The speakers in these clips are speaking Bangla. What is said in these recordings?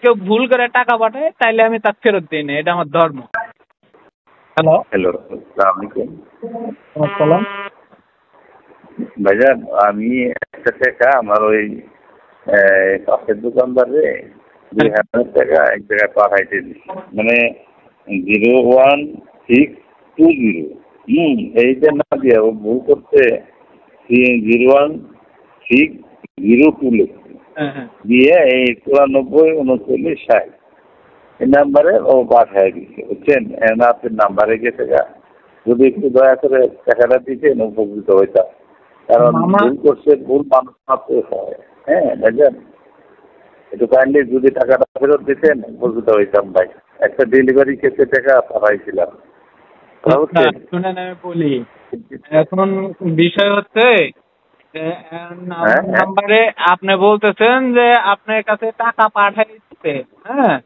কেউ ভুল করে টাকা পাঠায় তাইলে আমি তা ফেরত দিই না, এটা আমার ধর্ম। হ্যালো হ্যালো, আসসালামু আলাইকুম আসসালাম। ভাইজান। আমি একটা টাকা আমার ওই পাশের দোকানদারে 2,000 টাকা এক জায়গায় পাঠাইতে দিচ্ছি, মানে 01620। এইটা না দিয়ে ও ভুল করতে 01602 লিখছে, হ্যাঁ দিয়ে এই 94 39 60 এই নাম্বারে ও পাঠায় দিচ্ছে, বুঝছেন? আপনার নাম্বারে গেছে গা, যদি একটু দয়া করে টাকাটা দিতেন উপকৃত হইতাম, কারণ ভুল করছে, ভুল মানুষ মাত্র হয়। হ্যাঁ ভাইজান, একটু কাইন্ডলি যদি টাকাটা ফেরত দিতেন উপকৃত হইতাম ভাই। একটা ডেলিভারি কেসে টাকা পাঠাইছিলাম। শুনেন আমি বলি, এখন বিষয় হচ্ছে নাম্বারে আপনি বলতেছেন যে আপনার কাছে টাকা পাঠাইছে, হ্যাঁ,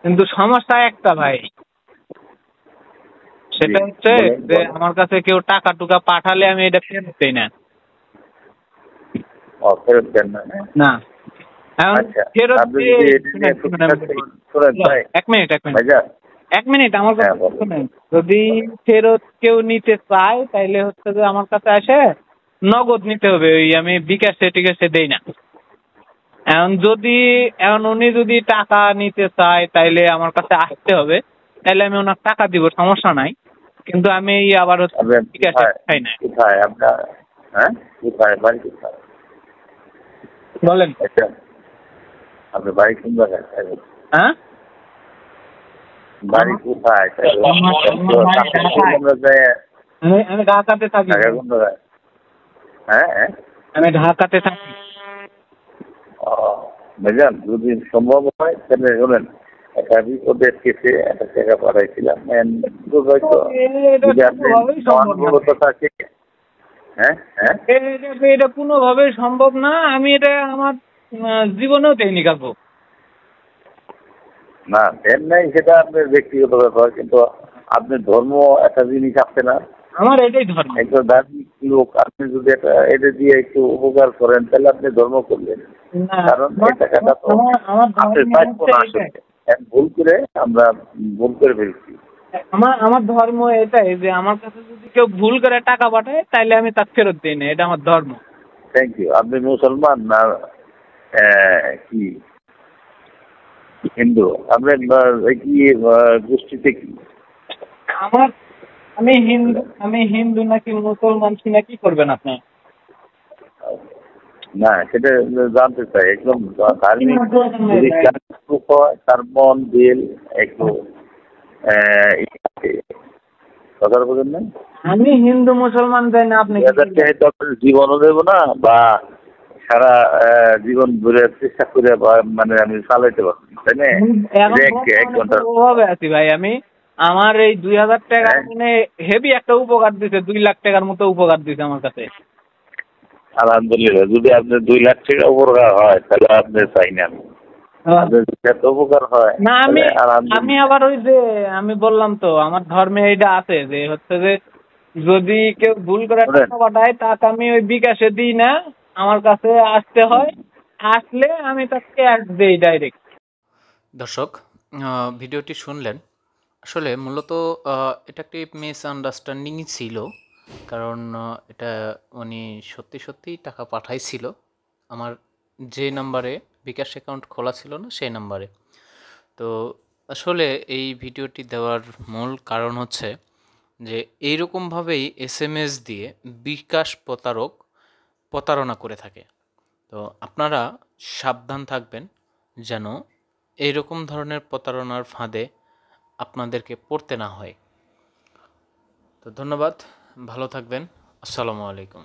কিন্তু সমস্যা একটা ভাই, সেটা হচ্ছে যে আমার কাছে কেউ টাকা টুকা পাঠালে আমি এটা ফেরত দিই না। ফেরত দেন না? না, ফেরত এক মিনিট আমার কথা শুনেন। যদি ফেরত কেউ নিতে চায় তাইলে হচ্ছে যে আমার কাছে আসে নগদ নিতে হবে, ওই আমি বিকাশে টিকাশে দেই না। এখন উনি যদি টাকা নিতে চায় তাইলে আমার কাছে আসতে হবে, তাইলে আমি ওনার টাকা দিব, সমস্যা নাই। কিন্তু আমি আবার হচ্ছে বিকাশে খাই না। কোথায় আপনার? হ্যাঁ, কোথায় বাড়ি? কোথায় বলেন। আপনার বাড়ি কোন জায়গায়? হ্যাঁ, বাড়ি কোথায়? আমি ঢাকাতে থাকি। হ্যাঁ, আমি ঢাকাতে থাকি। ভাইজান, যদি সম্ভব হয় তাহলে শোনেন, একটা বিপদের কেসে একটা টাকা পাঠাইছিলাম, থাকে। হ্যাঁ হ্যাঁ, এটা কোনোভাবেই সম্ভব না। আমি এটা আমার জীবনেও দেয়নি কাকু। না দেন নাই, সেটা আপনার ব্যক্তিগত ব্যাপার, কিন্তু আপনার ধর্ম একটা জিনিস আছে না, আমার এটাই ধর্ম। একজন ধার্মিক লোক, আপনি যদি এটা দিয়ে একটু উপকার করেন তাহলে আপনি ধর্ম করলেন। কারণ এই টাকাটা তো আপনার প্রাপ্য না, আসলে ভুল করে আমরা ভুল করে ফেলছি। আমার ধর্ম এটাই যে আমার কাছে যদি কেউ ভুল করে টাকা পাঠায় তাইলে আমি তা ফেরত দিই না, এটা আমার ধর্ম। Thank you. আপনি মুসলমান না কি হিন্দু? আপনার কি গোষ্ঠীতে কি? আমি হিন্দু নাকি মুসলমান কিনা কি করবেন আপনি? না, সেটা জানতে চাই। একদম ধার্মিক যদি হয় তার মন দিল একটু কথা বলেন না। আমি হিন্দু মুসলমান যাই না, আপনি জীবনও দেব না বা সারা জীবন ধরে চেষ্টা করে মানে আমি চালাইতে পারবো, তাই না? এক ঘন্টা ওভাবে আছি ভাই আমি। আমার এই 2,000 টাকা মানে হেভি একটা উপকার দিছে, 2 লাখ টাকার মতো উপকার দিছে আমার কাছে। আলহামদুলিল্লাহ। যদি আপনার 2 লাখ টাকা উপকার হয় তাহলে আপনি চাই না, উপকার হয় না। আমি আবার ওই যে আমি বললাম তো আমার ধর্মে এইটা আছে যে হচ্ছে যে যদি কেউ ভুল করে টাকা পাঠায় তাকে আমি ওই বিকাশে দিই না, আমার কাছে আসতে হয়, আসলে আমি তাকে ক্যাশ দেই ডাইরেক্ট। দর্শক, ভিডিওটি শুনলেন। আসলে মূলত এটা একটি মিসআন্ডারস্ট্যান্ডিংই ছিল, কারণ এটা উনি সত্যি টাকা পাঠাইছিল আমার যে নাম্বারে বিকাশ অ্যাকাউন্ট খোলা ছিল না সেই নাম্বারে। তো আসলে এই ভিডিওটি দেওয়ার মূল কারণ হচ্ছে যে এইরকমভাবেই SMS দিয়ে বিকাশ প্রতারণা করে থাকে। তো আপনারা সাবধান থাকবেন যেন এইরকম ধরনের প্রতারণার ফাঁদে আপনাদেরকে পড়তে না হয়। তো ধন্যবাদ, ভালো থাকবেন। আসসালামু আলাইকুম।